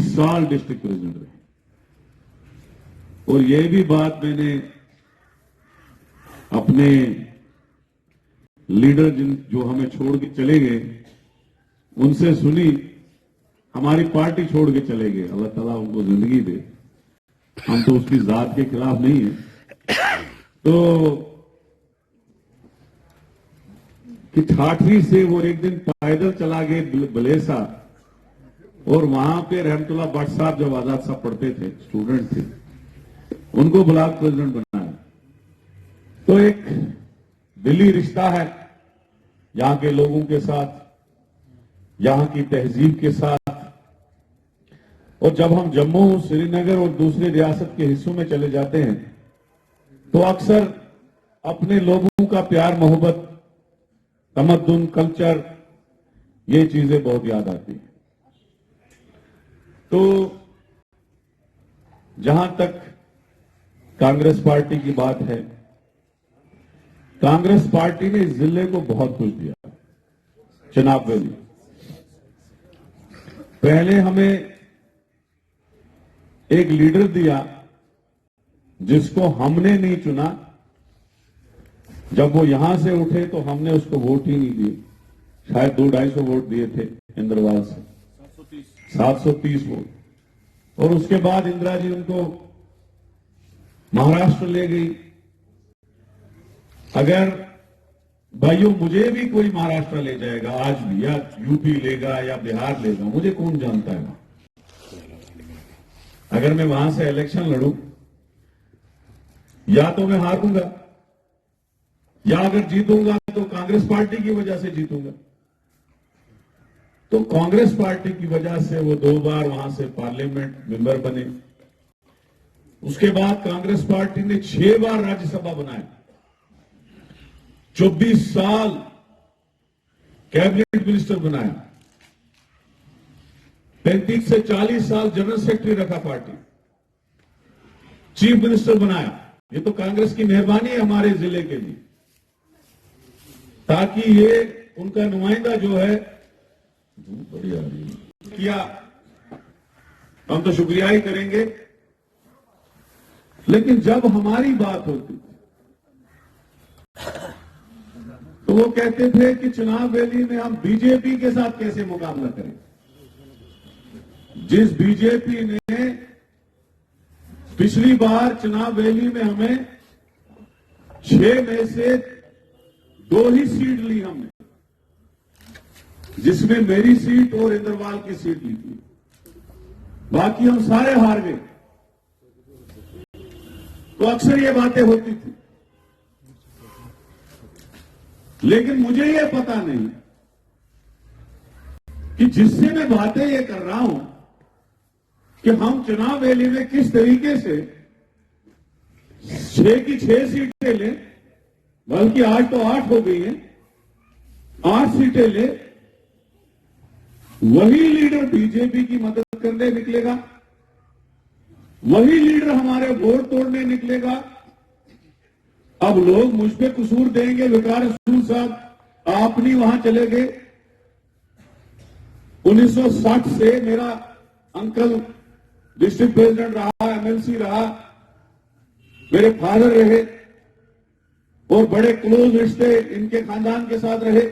साल district president रहे। और यह भी बात मैंने अपने लीडर जो हमें छोड़ के चले गए उनसे सुनी। हमारी पार्टी छोड़ के चले गए, अल्लाह ताला उनको जिंदगी दे, हम तो उसकी जात के खिलाफ नहीं है। तो कि ठाठरी से वो एक दिन पैदल चला गए बलेसा, और वहां पे रहमतुल्लाह भट्ट साहब जब आजाद साहब पढ़ते थे, स्टूडेंट थे, उनको ब्लॉक प्रेसिडेंट बनाया। तो एक दिली रिश्ता है यहां के लोगों के साथ, यहां की तहजीब के साथ। और जब हम जम्मू, श्रीनगर और दूसरे रियासत के हिस्सों में चले जाते हैं तो अक्सर अपने लोगों का प्यार, मोहब्बत, तमद्दुन, कल्चर, ये चीजें बहुत याद आती हैं। तो जहां तक कांग्रेस पार्टी की बात है, कांग्रेस पार्टी ने इस जिले को बहुत कुछ दिया। चिनाब वैली पहले हमें एक लीडर दिया जिसको हमने नहीं चुना। जब वो यहां से उठे तो हमने उसको वोट ही नहीं दिए, शायद 200-250 वोट दिए थे इंद्रवाल से, 730 वोट। और उसके बाद इंदिरा जी उनको महाराष्ट्र ले गई। अगर भाइयों मुझे भी कोई महाराष्ट्र ले जाएगा आज भी, या यूपी लेगा या बिहार लेगा, मुझे कौन जानता है। अगर मैं वहां से इलेक्शन लड़ूं, या तो मैं हारूंगा, या अगर जीतूंगा तो कांग्रेस पार्टी की वजह से जीतूंगा। तो कांग्रेस पार्टी की वजह से वो 2 बार वहां से पार्लियामेंट मेंबर बने। उसके बाद कांग्रेस पार्टी ने 6 बार राज्यसभा बनाया, 24 साल कैबिनेट मिनिस्टर बनाया, 35 से 40 साल जनरल सेक्रेटरी रखा पार्टी, चीफ मिनिस्टर बनाया। ये तो कांग्रेस की मेहरबानी है हमारे जिले के लिए, ताकि ये उनका नुमाइंदा जो है बढ़िया किया। हम तो शुक्रिया ही करेंगे। लेकिन जब हमारी बात होती तो वो कहते थे कि चुनाव वैली में हम बीजेपी के साथ कैसे मुकाबला करें। जिस बीजेपी ने पिछली बार चुनाव वैली में हमें 6 में से 2 ही सीट ली हमने, जिसमें मेरी सीट और इंद्रवाल की सीट ली थी, बाकी हम सारे हार गए। तो अक्सर ये बातें होती थी, लेकिन मुझे ये पता नहीं कि जिससे मैं बातें ये कर रहा हूं कि हम चुनाव वैली में किस तरीके से 6 की 6 सीटें लें, बल्कि आज तो 8 हो गई हैं, 8 सीटें ले, वही लीडर बीजेपी की मदद करने निकलेगा, वही लीडर हमारे वोट तोड़ने निकलेगा। अब लोग मुझ पे कसूर देंगे, विकार रसूल साहब आप नहीं वहां चले गए। 1960 से मेरा अंकल डिस्ट्रिक्ट प्रेसिडेंट रहा, एमएलसी रहा, मेरे फादर रहे, और बड़े क्लोज रिश्ते इनके खानदान के साथ रहे।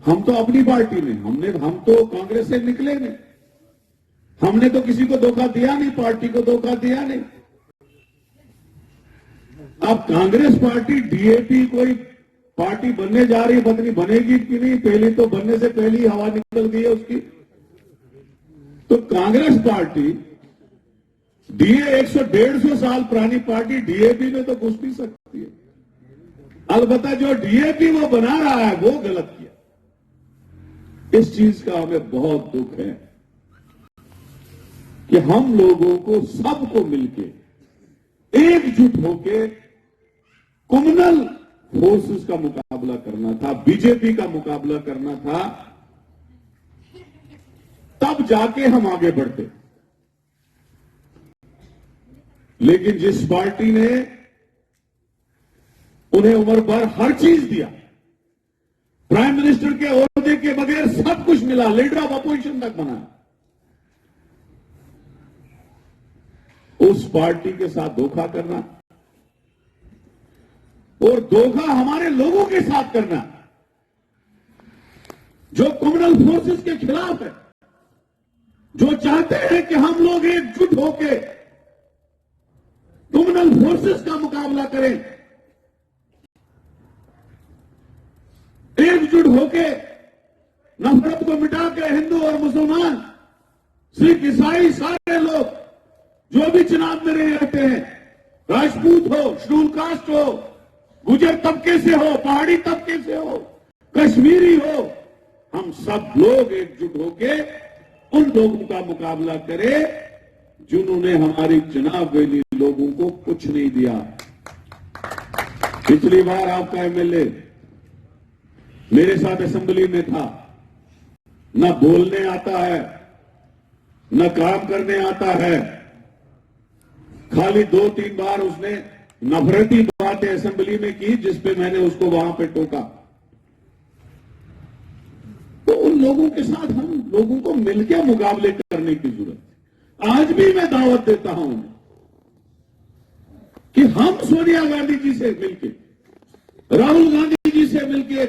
हम तो अपनी पार्टी में, हम तो कांग्रेस से निकले नहीं, हमने तो किसी को धोखा दिया नहीं, पार्टी को धोखा दिया नहीं। अब कांग्रेस पार्टी डीएपी कोई पार्टी बनने जा रही, पता नहीं बनेगी कि नहीं, पहले तो बनने से पहले ही हवा निकल गई है उसकी। तो कांग्रेस पार्टी डीए 100-150 साल पुरानी पार्टी डीएपी में तो घुस नहीं सकती है। अलबत्ता जो डीएपी वो बना रहा है वो गलत किया। इस चीज का हमें बहुत दुख है कि हम लोगों को, सबको मिलके एकजुट होके कम्युनल फोर्सेस का मुकाबला करना था, बीजेपी का मुकाबला करना था, तब जाके हम आगे बढ़ते। लेकिन जिस पार्टी ने उन्हें उम्र भर हर चीज दिया, प्राइम मिनिस्टर के ओहदे के बगैर सब कुछ मिला, लीडर ऑफ अपोजिशन तक बना, उस पार्टी के साथ धोखा करना और धोखा हमारे लोगों के साथ करना जो कम्युनल फोर्सेस के खिलाफ है, जो चाहते हैं कि हम लोग एकजुट होकर कम्युनल फोर्सेस का मुकाबला करें, एकजुट होकर नफरत को मिटा के हिंदू और मुसलमान, सिख, ईसाई सारे लोग जो भी चुनाव में रहते हैं, राजपूत हो, शेड्यूल कास्ट हो, गुजर तबके से हो, पहाड़ी तबके से हो, कश्मीरी हो, हम सब लोग एकजुट होकर उन लोगों का मुकाबला करें जिन्होंने हमारी चुनाव वैली लोगों को कुछ नहीं दिया। पिछली बार आपका एमएलए मेरे साथ असेंबली में था, न बोलने आता है, न काम करने आता है, खाली 2-3 बार उसने नफरती बातें असेंबली में की जिस पे मैंने उसको वहां पे टोका। तो उन लोगों के साथ हम लोगों को मिलकर मुकाबले करने की जरूरत है। आज भी मैं दावत देता हूं कि हम सोनिया गांधी जी से मिलके, राहुल गांधी जी से मिलके,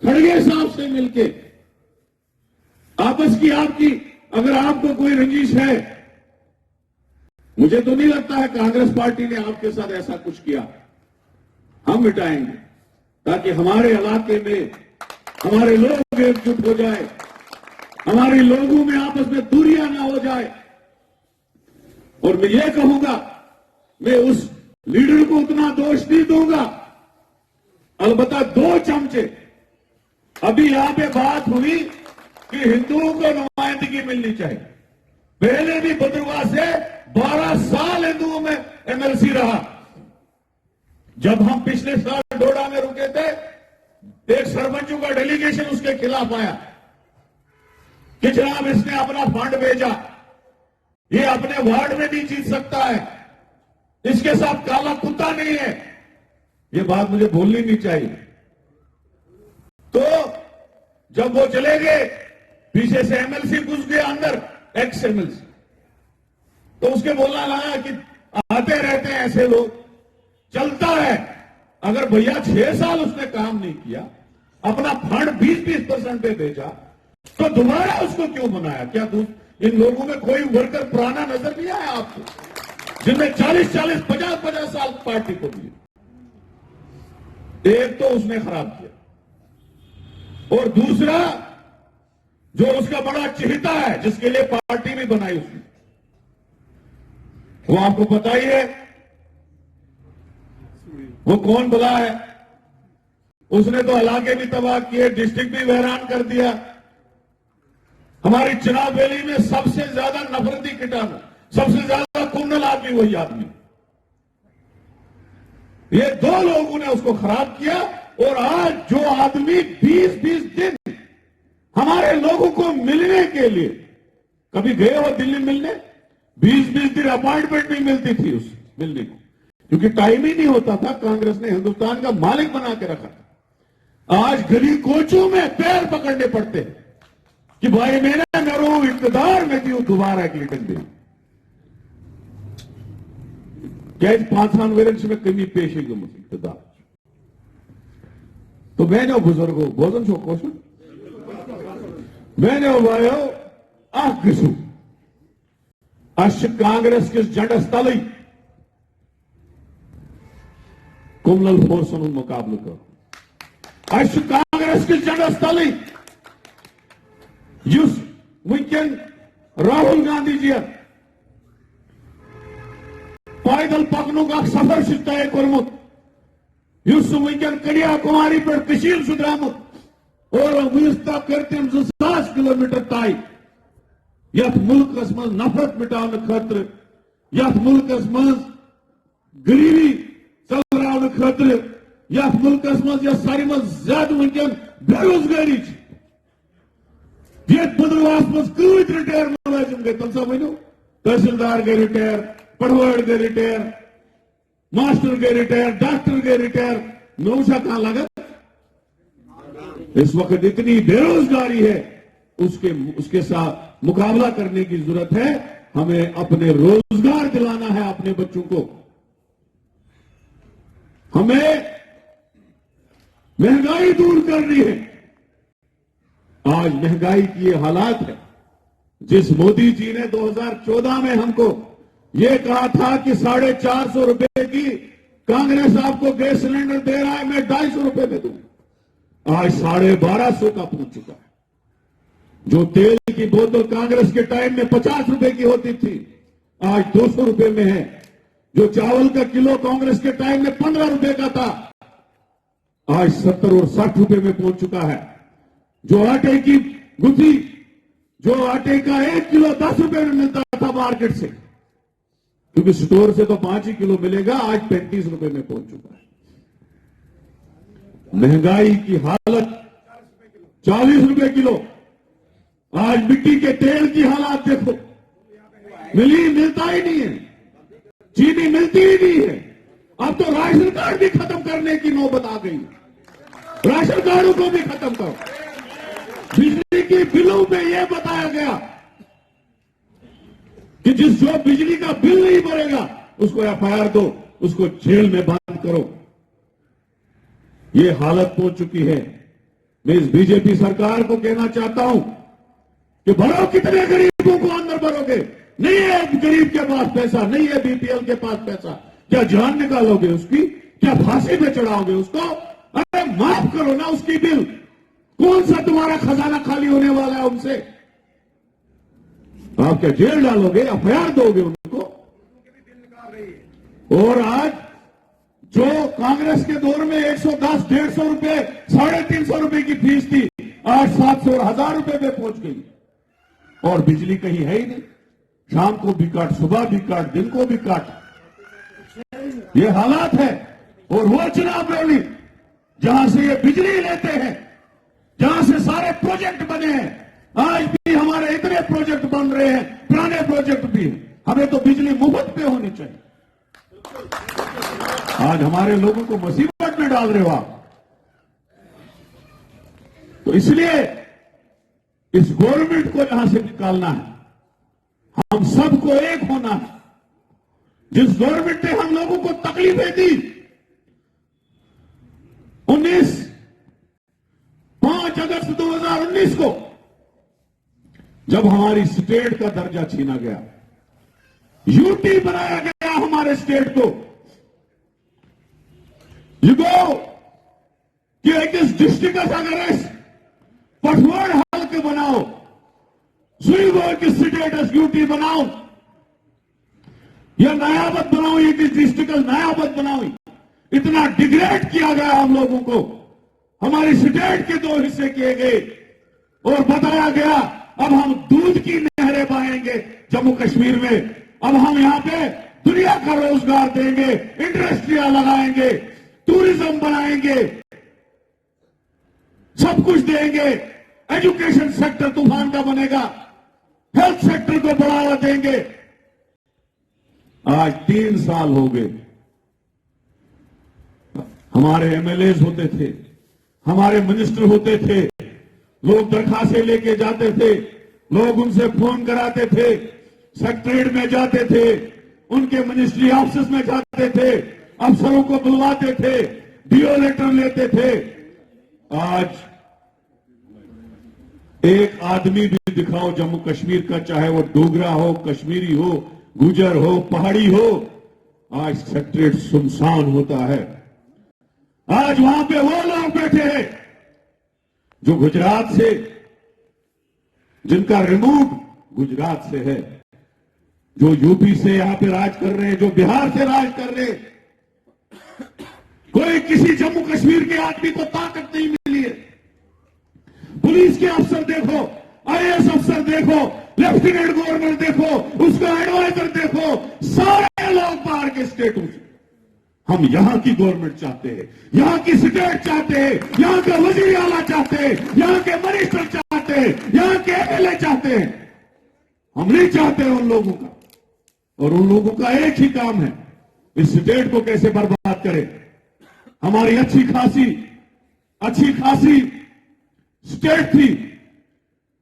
खड़गे साहब से मिलके, आपस की आपकी अगर आपको कोई रंजिश है, मुझे तो नहीं लगता है कांग्रेस पार्टी ने आपके साथ ऐसा कुछ किया, हम मिटाएंगे ताकि हमारे इलाके में हमारे लोग एकजुट हो जाए, हमारे लोगों में आपस में दूरियां ना हो जाए। और मैं ये कहूंगा, मैं उस लीडर को उतना दोष नहीं दूंगा, अलबत्ता 2 चमचे। अभी यहां पे बात हुई कि हिंदुओं को नुमाइंदगी मिलनी चाहिए। पहले भी भद्रवाह से 12 साल हिंदुओं में एमएलसी रहा। जब हम पिछले साल डोडा में रुके थे, एक सरपंचों का डेलीगेशन उसके खिलाफ आया कि जनाब इसने अपना फंड भेजा, ये अपने वार्ड में नहीं जीत सकता है, इसके साथ काला कुत्ता नहीं है। ये बात मुझे बोलनी नहीं चाहिए। तो जब वो चले गए, पीछे से एमएलसी घुस गया अंदर, एक्स एमएलसी, तो उसके बोलना लगा कि आते रहते हैं ऐसे लोग, चलता है। अगर भैया 6 साल उसने काम नहीं किया, अपना फंड 20% पे भेजा, तो दोबारा उसको क्यों बनाया? क्या इन लोगों में कोई वर्कर पुराना नजर नहीं आया आपको, जिनने 40-40, 50-50 साल पार्टी को दिए? एक तो उसने खराब किया, और दूसरा जो उसका बड़ा चहेता है, जिसके लिए पार्टी भी बनाई उसने, वो आपको पता ही है वो कौन बुला है। उसने तो इलाके भी तबाह किए, डिस्ट्रिक्ट भी वैरान कर दिया। हमारी चुनाव वैली में सबसे ज्यादा नफरती कीटाणु, सबसे ज्यादा क्रिमिनल आदमी वही आदमी। ये 2 लोगों ने उसको खराब किया। और आज जो आदमी 20-20 दिन हमारे लोगों को मिलने के लिए, कभी गए हो दिल्ली मिलने? 20-20 दिन अपॉइंटमेंट नहीं मिलती थी उस मिलने को, क्योंकि टाइम ही नहीं होता था। कांग्रेस ने हिंदुस्तान का मालिक बना के रखा था। आज गली कोचों में पैर पकड़ने पड़ते हैं कि भाई मैंने नरो इक़्तिदार में क्यों दोबारा एक लिटन दे क्या 5 वर्ष में कमी पेश इक़्तिदार। तो मैंने बुजुर्गों बोजन छो क्वेश्चन मैंने वायो आसू कांग्रेस किस जंडस तल कम्युनल फोर्सन हूं मुकाबले करो। कांग्रेस किस जंडस तल वुनकन राहुल गांधी जी पैदल पकन का सफर तय कर्मुत, वुनकन कन्याकुमारी पे द्रामुत और वस तक कर तम 2,000 किलोमीटर तय यथ मुल्कस मज नफरत मिटाने खतर, यथ मुल्कस मज गरीबी चलराने खतर, यथ मुल्कस मज या सारी मज ज्यादा वुनकन बेरोजगारी ये भद्रवाहस मज कत रिटायर मुलाजिम गए तम सा वनो तहसीलदार गए रिटायर, पटवाड़ गए रिटायर, मास्टर गए रिटायर, डॉक्टर गए रिटायर, नौशा कहां लगा? इस वक्त इतनी बेरोजगारी है, उसके साथ मुकाबला करने की जरूरत है। हमें अपने रोजगार दिलाना है अपने बच्चों को। हमें महंगाई दूर करनी है। आज महंगाई की ये हालात है। जिस मोदी जी ने 2014 में हमको ये कहा था कि 450 रुपए की कांग्रेस आपको गैस सिलेंडर दे रहा है, मैं 250 रुपए में दूंगा, आज 1250 का पहुंच चुका है। जो तेल की बोतल कांग्रेस के टाइम में 50 रुपए की होती थी, आज 200 रुपए में है। जो चावल का किलो कांग्रेस के टाइम में 15 रुपए का था, आज 70 और 60 रुपए में पहुंच चुका है। जो आटे की गुथी, जो आटे का 1 किलो 10 रुपए में मिलता था मार्केट से, क्योंकि स्टोर से तो 5 ही किलो मिलेगा, आज 35 रुपए में पहुंच चुका है। महंगाई की हालत 40 रुपए किलो। आज मिट्टी के तेल की हालत देखो, मिलता ही नहीं है, चीनी मिलती ही नहीं है। अब तो राशन कार्ड भी खत्म करने की नौबत आ गई। राशन कार्डों को भी खत्म करो। बिजली की बिलों में यह बताया गया कि जो बिजली का बिल नहीं भरेगा उसको एफआईआर दो, उसको जेल में बंद करो। ये हालत पहुंच चुकी है। मैं इस बीजेपी सरकार को कहना चाहता हूं कि भरो, कितने गरीबों को अंदर भरोगे? नहीं है गरीब के पास पैसा, नहीं है बीपीएल के पास पैसा, क्या जान निकालोगे उसकी? क्या फांसी पे चढ़ाओगे उसको? अरे माफ करो ना उसकी बिल। कौन सा तुम्हारा खजाना खाली होने वाला है उनसे? आप क्या जेल डालोगे, एफआईआर दोगे उनको? और आज जो कांग्रेस के दौर में 110, 150 रुपए, 350 रुपए की फीस थी, आज 700 और 1000 रुपए पे पहुंच गई। और बिजली कहीं है ही नहीं। शाम को भी काट, सुबह भी काट, दिन को भी काट। ये हालात है। और वो चुनाव रैली जहां से ये बिजली लेते हैं, जहां से सारे प्रोजेक्ट बने हैं, आज भी हमारे इतने प्रोजेक्ट बन रहे हैं, पुराने प्रोजेक्ट भी। हमें तो बिजली मुफ्त पे होनी चाहिए। आज हमारे लोगों को मुसीबत में डाल रहे हो आप। तो इसलिए इस गवर्नमेंट को यहां से निकालना है। हम सबको एक होना है। जिस गवर्नमेंट ने हम लोगों को तकलीफें दी, 5 अगस्त 2019 को जब हमारी स्टेट का दर्जा छीना गया, यूटी बनाया गया हमारे स्टेट को, you go कि एक इस डिस्ट्रिक्ट अगर पठवाड़ हल्के बनाओ, सुईगो की स्टेटस यूटी बनाओ, या नयाबत बनाओ, ये डिस्ट्रिक्ट नयाबत बनाओ। इतना डिग्रेड किया गया हम लोगों को। हमारी स्टेट के 2 हिस्से किए गए और बताया गया अब हम दूध की नहरें बहाएंगे जम्मू कश्मीर में। अब हम यहां पे दुनिया का रोजगार देंगे, इंडस्ट्रियां लगाएंगे, टूरिज्म बनाएंगे, सब कुछ देंगे। एजुकेशन सेक्टर तूफान का बनेगा, हेल्थ सेक्टर को बढ़ावा देंगे। आज 3 साल हो गए। हमारे एमएलए होते थे, हमारे मिनिस्टर होते थे, लोग दरखास्तें लेके जाते थे, लोग उनसे फोन कराते थे, सेक्रेटरीट में जाते थे, उनके मिनिस्ट्री ऑफिस में जाते थे, अफसरों को बुलवाते थे, डीओ लेटर लेते थे। आज एक आदमी भी दिखाओ जम्मू कश्मीर का, चाहे वो डोगरा हो, कश्मीरी हो, गुजर हो, पहाड़ी हो, आज सेक्रेटरीट सुनसान होता है। आज वहां पे वो लोग बैठे हैं जो गुजरात से, जिनका रिमोट गुजरात से है, जो यूपी से यहां पे राज कर रहे हैं, जो बिहार से राज कर रहे हैं। कोई किसी जम्मू कश्मीर के आदमी को ताकत नहीं मिली है। पुलिस के अफसर देखो, आईएएस अफसर देखो, लेफ्टिनेंट गवर्नर देखो, उसका एडवाइजर देखो, सारे लोग बाहर के स्टेटों से। हम यहां की गवर्नमेंट चाहते हैं, यहां की स्टेट चाहते हैं, यहां के वजीर आला चाहते हैं, यहां के मिनिस्टर चाहते हैं, यहां के एमएलए चाहते हैं। हम नहीं चाहते उन लोगों का। और उन लोगों का एक ही काम है, इस स्टेट को कैसे बर्बाद करें। हमारी अच्छी खासी स्टेट थी,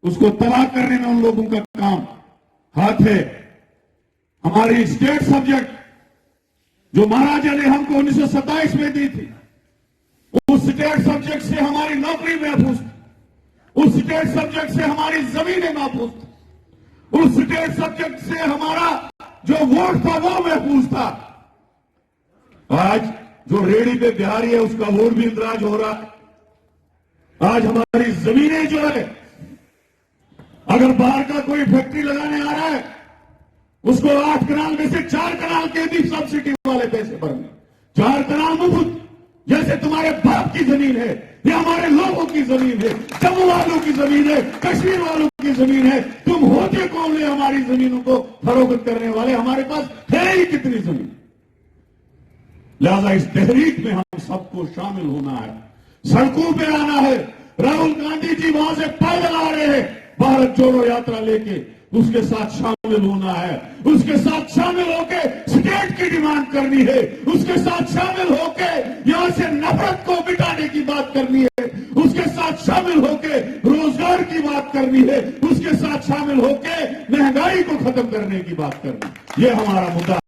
उसको तबाह करने में उन लोगों का काम हाथ है। हमारी स्टेट सब्जेक्ट जो महाराजा ने हमको 1927 में दी थी, उस स्टेट सब्जेक्ट से हमारी नौकरी महफूज थी, उस स्टेट सब्जेक्ट से हमारी जमीनें महफूज थी, उस स्टेट सब्जेक्ट से हमारा जो वोट था वो महफूज था। आज जो रेहड़ी पे बिहारी है उसका वोट भी इंदराज हो रहा है। आज हमारी जमीनें जो है, अगर बाहर का कोई फैक्ट्री लगाने आ रहा है, उसको 8 कनाल में से 4 कनाल के भी सब्सिडी वाले पैसे भरने, 4 कनाल मुफ्त। जैसे तुम्हारे बाप की जमीन है, ये हमारे लोगों की जमीन है, जम्मू वालों की जमीन है, कश्मीर वालों की जमीन है। तुम होते कौन है हमारी जमीनों को फरोख्त करने वाले? हमारे पास है ही कितनी जमीन। लिहाजा इस तहरीक में हम सबको शामिल होना है, सड़कों पे आना है। राहुल गांधी जी वहां से पैदल आ रहे हैं भारत जोड़ो यात्रा लेके, उसके साथ शामिल होना है, उसके साथ शामिल होके स्टेट की डिमांड करनी है, उसके साथ शामिल होके यहां से नफरत को मिटाने की बात करनी है, उसके साथ शामिल होके रोजगार की बात करनी है, उसके साथ शामिल होके महंगाई को खत्म करने की बात करनी है। ये हमारा मुद्दा